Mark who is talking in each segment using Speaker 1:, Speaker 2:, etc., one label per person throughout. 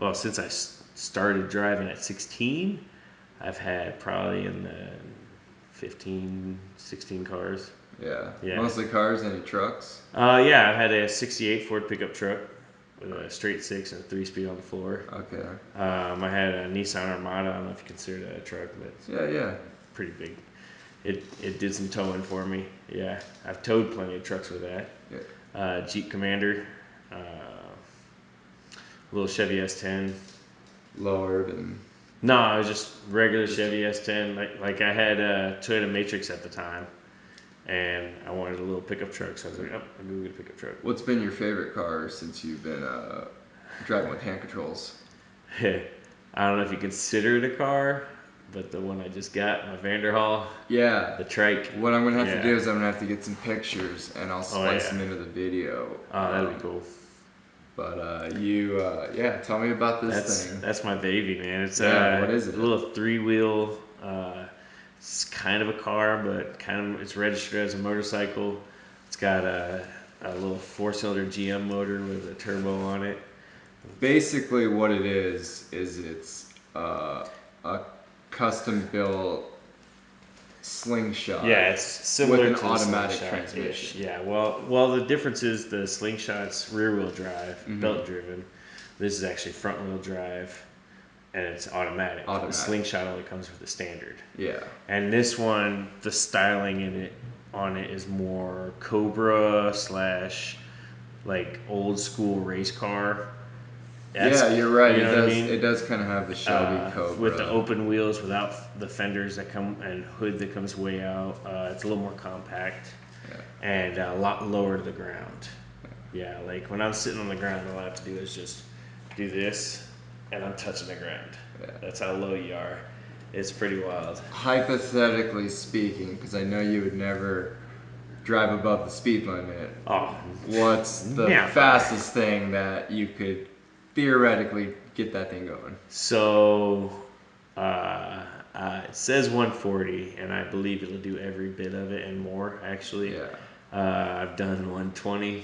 Speaker 1: well, since I started driving at 16, I've had probably in the 15, 16 cars.
Speaker 2: Yeah.
Speaker 1: Yeah.
Speaker 2: Mostly cars, any trucks?
Speaker 1: Yeah, I had a 68 Ford pickup truck with a straight six and a 3-speed on the floor.
Speaker 2: Okay.
Speaker 1: I had a Nissan Armada. I don't know if you consider that a truck, but it's
Speaker 2: Yeah.
Speaker 1: pretty big. It did some towing for me. Yeah, I've towed plenty of trucks with that.
Speaker 2: Yeah.
Speaker 1: Jeep Commander, little Chevy S10.
Speaker 2: Lowered and...
Speaker 1: No, it was just regular Chevy S10. Like I had a Toyota Matrix at the time, and I wanted a little pickup truck, so I was like, oh, I'll go get a pickup truck.
Speaker 2: What's been your favorite car since you've been driving with hand controls?
Speaker 1: I don't know if you consider it a car, but the one I just got, my Vanderhall.
Speaker 2: Yeah.
Speaker 1: The trike.
Speaker 2: What I'm going to have to do is I'm going to have to get some pictures and I'll splice them into the video.
Speaker 1: Oh, that'd be cool.
Speaker 2: But tell me about this thing.
Speaker 1: That's my baby, man. It's
Speaker 2: what is it?
Speaker 1: A little 3-wheel. It's kind of a car, but it's registered as a motorcycle. It's got a little 4-cylinder GM motor with a turbo on it.
Speaker 2: Basically, what it is it's a custom built slingshot.
Speaker 1: Yeah, it's similar
Speaker 2: with
Speaker 1: to
Speaker 2: an automatic transmission.
Speaker 1: Yeah, well, the difference is the slingshot's rear-wheel drive, belt-driven. This is actually front-wheel drive, and it's automatic. The slingshot only comes with the standard.
Speaker 2: Yeah.
Speaker 1: And this one, the styling on it is more Cobra / like old school race car.
Speaker 2: You're right.
Speaker 1: You know what I mean?
Speaker 2: It does kind of have the Shelby Cobra.
Speaker 1: With the open wheels, without the fenders that come and hood that comes way out. It's a little more compact and a lot lower to the ground. Yeah, like when I'm sitting on the ground, all I have to do is just do this, and I'm touching the ground. Yeah. That's how low you are. It's pretty wild.
Speaker 2: Hypothetically speaking, because I know you would never drive above the speed limit.
Speaker 1: Oh,
Speaker 2: what's the fastest thing that you could theoretically get that thing going?
Speaker 1: So, it says 140, and I believe it'll do every bit of it and more, actually.
Speaker 2: Yeah.
Speaker 1: I've done 120.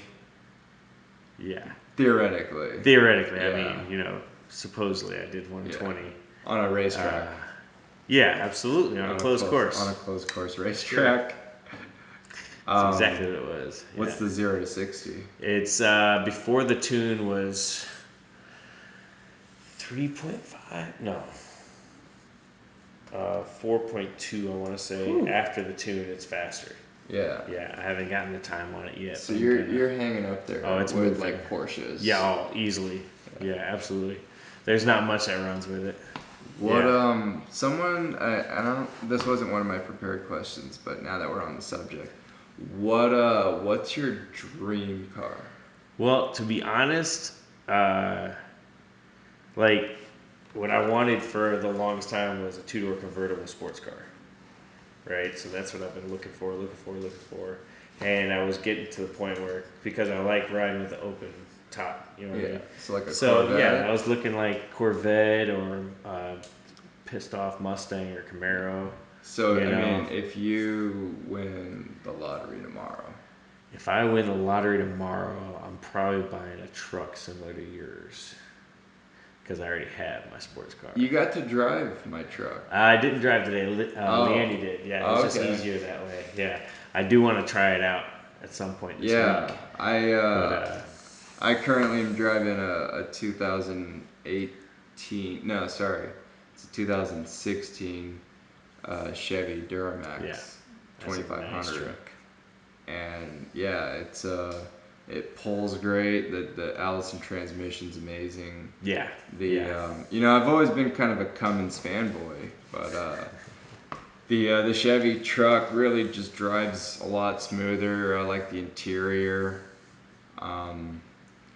Speaker 1: Yeah.
Speaker 2: Theoretically.
Speaker 1: I mean, supposedly I did 120.
Speaker 2: Yeah. On a racetrack.
Speaker 1: Yeah, absolutely, on a closed course.
Speaker 2: On a closed course racetrack.
Speaker 1: That's exactly what it was.
Speaker 2: What's the 0 to 60?
Speaker 1: It's before the tune was 3.5. No. 4.2, I want to say. Ooh. After the tune, it's faster.
Speaker 2: Yeah.
Speaker 1: Yeah, I haven't gotten the time on it yet.
Speaker 2: So you're hanging up there
Speaker 1: it's
Speaker 2: with
Speaker 1: moving.
Speaker 2: Like Porsches.
Speaker 1: Yeah, easily. Yeah, absolutely. There's not much that runs with it.
Speaker 2: What someone I don't, this wasn't one of my prepared questions, but now that we're on the subject, what's your dream car?
Speaker 1: Well, to be honest, like what I wanted for the longest time was a 2-door convertible sports car. Right? So that's what I've been looking for. And I was getting to the point where, because I like riding with the open top, you know what I mean?
Speaker 2: So like a Corvette.
Speaker 1: I was looking like Corvette or pissed off Mustang or Camaro.
Speaker 2: So I mean, if you win the lottery tomorrow.
Speaker 1: If I win the lottery tomorrow, I'm probably buying a truck similar to yours. Because I already have my sports car.
Speaker 2: You got to drive my truck.
Speaker 1: I didn't drive today. Leanne did. Yeah, it was just easier that way. Yeah, I do want to try it out at some point this week.
Speaker 2: I currently am driving a 2018. No, sorry, it's a 2016 Chevy Duramax 2500.
Speaker 1: Nice truck.
Speaker 2: And it's it pulls great. The Allison transmission's amazing.
Speaker 1: Yeah.
Speaker 2: I've always been kind of a Cummins fanboy, but the Chevy truck really just drives a lot smoother. I like the interior. Gonna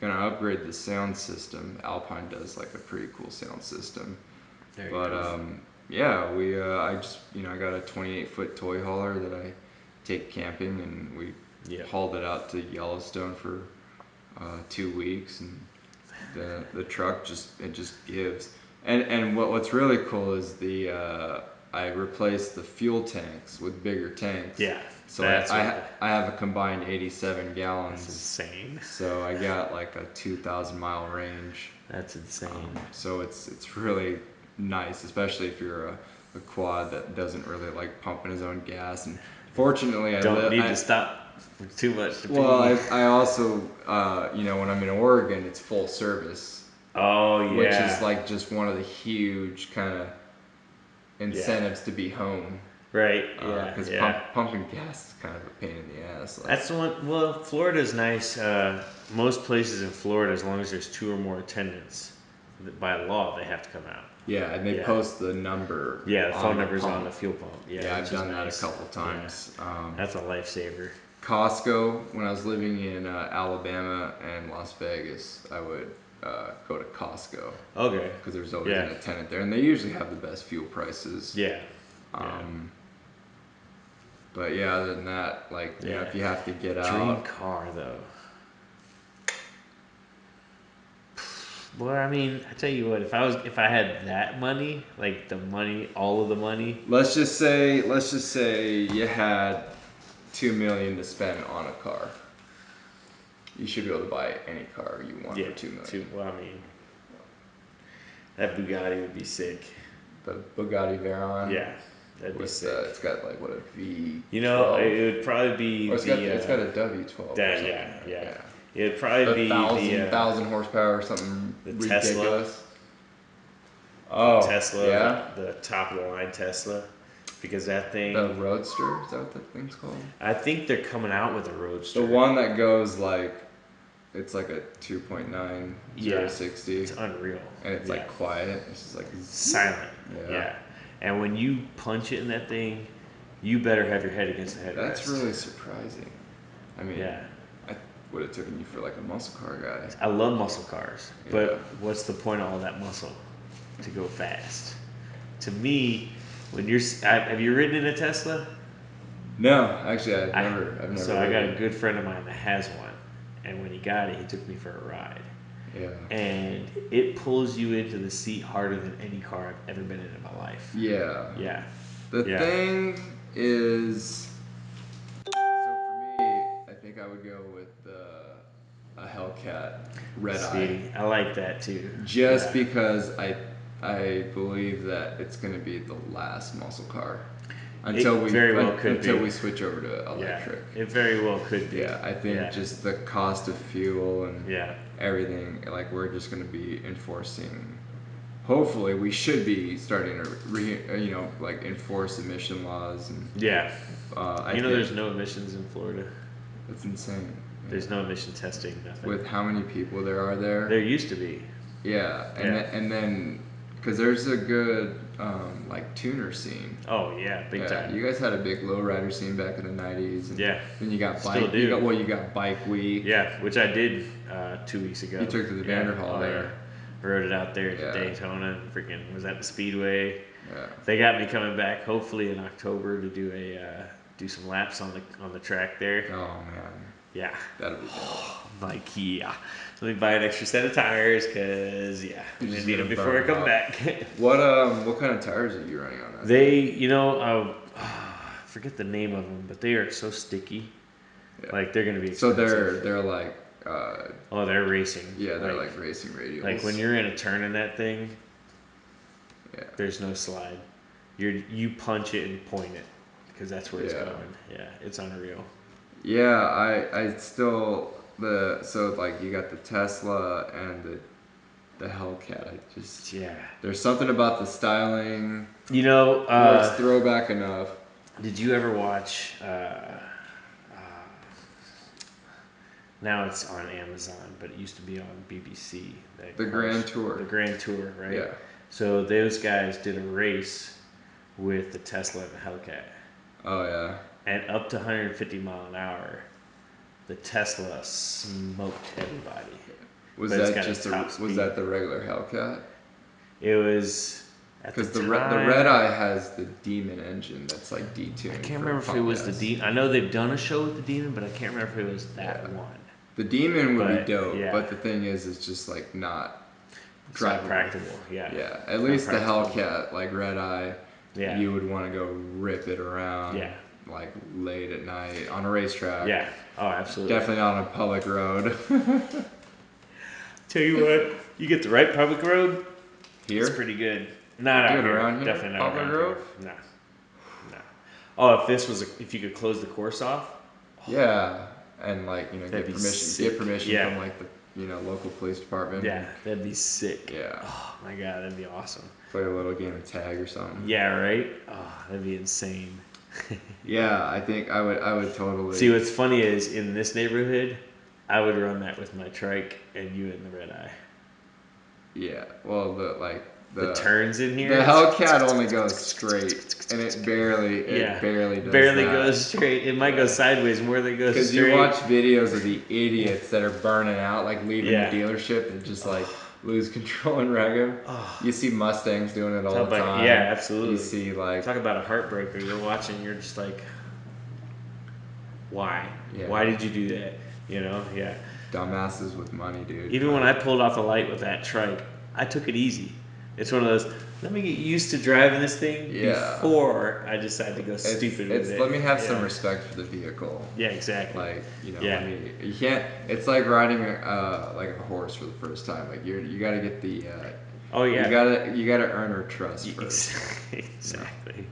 Speaker 2: upgrade the sound system. Alpine does like a pretty cool sound system. I got a 28-foot toy hauler that I take camping, and we hauled it out to Yellowstone for 2 weeks, and the truck just gives. And what's really cool is the I replaced the fuel tanks with bigger tanks.
Speaker 1: Yeah.
Speaker 2: So I have a combined 87 gallons.
Speaker 1: That's insane.
Speaker 2: So I got like a 2,000 mile range.
Speaker 1: That's insane.
Speaker 2: So it's really nice, especially if you're a quad that doesn't really like pumping his own gas. And fortunately,
Speaker 1: Don't need to stop too much to pee.
Speaker 2: Well, I also, when I'm in Oregon, it's full service.
Speaker 1: Oh, yeah.
Speaker 2: Which is like just one of the huge kind of incentives to be home.
Speaker 1: Right,
Speaker 2: Because pumping gas is kind of a pain in the ass. Like.
Speaker 1: That's the one. Well, Florida's nice. Most places in Florida, as long as there's 2 or more attendants, by law, they have to come out.
Speaker 2: Yeah, and they post the number.
Speaker 1: Yeah, the phone number's on the fuel pump.
Speaker 2: Yeah, I've done that a couple times.
Speaker 1: Yeah. That's a lifesaver.
Speaker 2: Costco, when I was living in Alabama and Las Vegas, I would go to Costco.
Speaker 1: Okay.
Speaker 2: Because there's always an attendant there, and they usually have the best fuel prices.
Speaker 1: Yeah.
Speaker 2: But yeah, other than that, like, you know, if you have to get out.
Speaker 1: Dream car, though. Well, I mean, I tell you what, if I had that money, like the money, all of the money.
Speaker 2: Let's just say you had $2 million to spend on a car. You should be able to buy any car you want for $2 million.
Speaker 1: Well, I mean, that Bugatti would be sick.
Speaker 2: The Bugatti Veyron.
Speaker 1: Yeah, that'd be sick.
Speaker 2: It's got like a V12.
Speaker 1: You know, it would probably be.
Speaker 2: It's got a W12.
Speaker 1: Yeah. It'd probably be the
Speaker 2: 1,000 horsepower or something
Speaker 1: the
Speaker 2: ridiculous.
Speaker 1: Tesla, the top of the line Tesla, because that thing.
Speaker 2: The Roadster, is that what that thing's called?
Speaker 1: I think they're coming out with a Roadster.
Speaker 2: The one that goes like, it's like a 2.9 0-60.
Speaker 1: It's unreal.
Speaker 2: And it's like quiet. It's just like
Speaker 1: silent. Yeah. And when you punch it in that thing, you better have your head against the headrest.
Speaker 2: That's really surprising. I mean, I would have taken you for like a muscle car guy.
Speaker 1: I love muscle cars, but what's the point of all that muscle? To go fast. To me, when have you ridden in a Tesla?
Speaker 2: No, actually, I've never.
Speaker 1: So I got a good friend of mine that has one, and when he got it, he took me for a ride.
Speaker 2: Yeah.
Speaker 1: And it pulls you into the seat harder than any car I've ever been in my life.
Speaker 2: Yeah.
Speaker 1: Yeah.
Speaker 2: The thing is, so for me, I think I would go with a Hellcat Red Eye.
Speaker 1: I like that too.
Speaker 2: Just because I believe that it's going to be the last muscle car until we switch over to electric.
Speaker 1: It very well could be.
Speaker 2: Yeah, I think just the cost of fuel and everything, like we're just going to be enforcing. Hopefully, we should be starting to enforce emission laws and.
Speaker 1: There's no emissions in Florida.
Speaker 2: That's insane.
Speaker 1: There's no emission testing. Nothing.
Speaker 2: With how many people there are there?
Speaker 1: There used to be.
Speaker 2: Yeah, and then because there's a good tuner scene.
Speaker 1: Oh yeah, big time.
Speaker 2: You guys had a big lowrider scene back in the '90s. And then you got bike. You got Bike Week.
Speaker 1: Yeah, which I did 2 weeks ago.
Speaker 2: You took to the Vanderhall there.
Speaker 1: I rode it out there to Daytona. And freaking was at the Speedway.
Speaker 2: Yeah.
Speaker 1: They got me coming back hopefully in October to do some laps on the track there.
Speaker 2: Oh man.
Speaker 1: Yeah.
Speaker 2: That'll be good.
Speaker 1: Like let me buy an extra set of tires because I'm gonna need them before I come back.
Speaker 2: What kind of tires are you running on that?
Speaker 1: They I forget the name of them, but they are so sticky. Yeah. Like they're gonna be expensive.
Speaker 2: So they're like.
Speaker 1: They're racing.
Speaker 2: Yeah, they're like racing radials.
Speaker 1: Like when you're in a turn in that thing. Yeah. There's no slide. You punch it and point it because that's where it's going. Yeah, it's unreal.
Speaker 2: Yeah, I still you got the Tesla and the Hellcat. There's something about the styling. It's throwback enough.
Speaker 1: Did you ever watch? Now it's on Amazon, but it used to be on BBC.
Speaker 2: The Grand Tour.
Speaker 1: The Grand Tour, right?
Speaker 2: Yeah.
Speaker 1: So those guys did a race with the Tesla and the Hellcat.
Speaker 2: Oh yeah.
Speaker 1: And up to 150 mile an hour, the Tesla smoked everybody.
Speaker 2: Was that the regular Hellcat?
Speaker 1: It was.
Speaker 2: Because the Red Eye has the Demon engine that's like detuned.
Speaker 1: I can't remember if it was the Demon. I know they've done a show with the Demon, but I can't remember if it was that one.
Speaker 2: The Demon would be dope, but the thing is, it's just like not
Speaker 1: practical. Yeah.
Speaker 2: Yeah. At least the Hellcat, like Red Eye, you would want to go rip it around.
Speaker 1: Yeah.
Speaker 2: Like late at night on a racetrack.
Speaker 1: Yeah. Oh, absolutely.
Speaker 2: Definitely not on a public road.
Speaker 1: Tell you what, you get the right public road.
Speaker 2: Here,
Speaker 1: it's pretty good. Not out here.
Speaker 2: Around here.
Speaker 1: Definitely not
Speaker 2: public
Speaker 1: around
Speaker 2: road.
Speaker 1: Here. No. Oh, if you could close the course off.
Speaker 2: Yeah, and like get permission
Speaker 1: sick.
Speaker 2: from like the local police department.
Speaker 1: Yeah, that'd be sick.
Speaker 2: Yeah.
Speaker 1: Oh my god, that'd be awesome.
Speaker 2: Play a little game of tag or something.
Speaker 1: Yeah, right. Oh, that'd be insane.
Speaker 2: Yeah, I think I would totally.
Speaker 1: See, what's funny is in this neighborhood, I would run that with my trike and you in the red eye.
Speaker 2: Yeah, well, the
Speaker 1: turns in here.
Speaker 2: The Hellcat only goes straight, and it barely does
Speaker 1: barely
Speaker 2: that.
Speaker 1: Goes straight. It might go sideways more than goes straight.
Speaker 2: Because you watch videos of the idiots that are burning out, like leaving the dealership and just like lose control and wreck them. You see Mustangs doing it all the time.
Speaker 1: Yeah, absolutely.
Speaker 2: You see like
Speaker 1: talk about a heartbreaker. You're watching, you're just like, why?
Speaker 2: Yeah.
Speaker 1: Why did you do that? Yeah.
Speaker 2: Dumbasses with money, dude.
Speaker 1: Even when I pulled off the light with that trike, I took it easy. It's one of those, let me get used to driving this thing before I decide to go stupid with it.
Speaker 2: Let me have some respect for the vehicle.
Speaker 1: Yeah, exactly.
Speaker 2: Like, you can't, it's like riding like a horse for the first time. Like you got to get the, you got to earn her trust first.
Speaker 1: Exactly.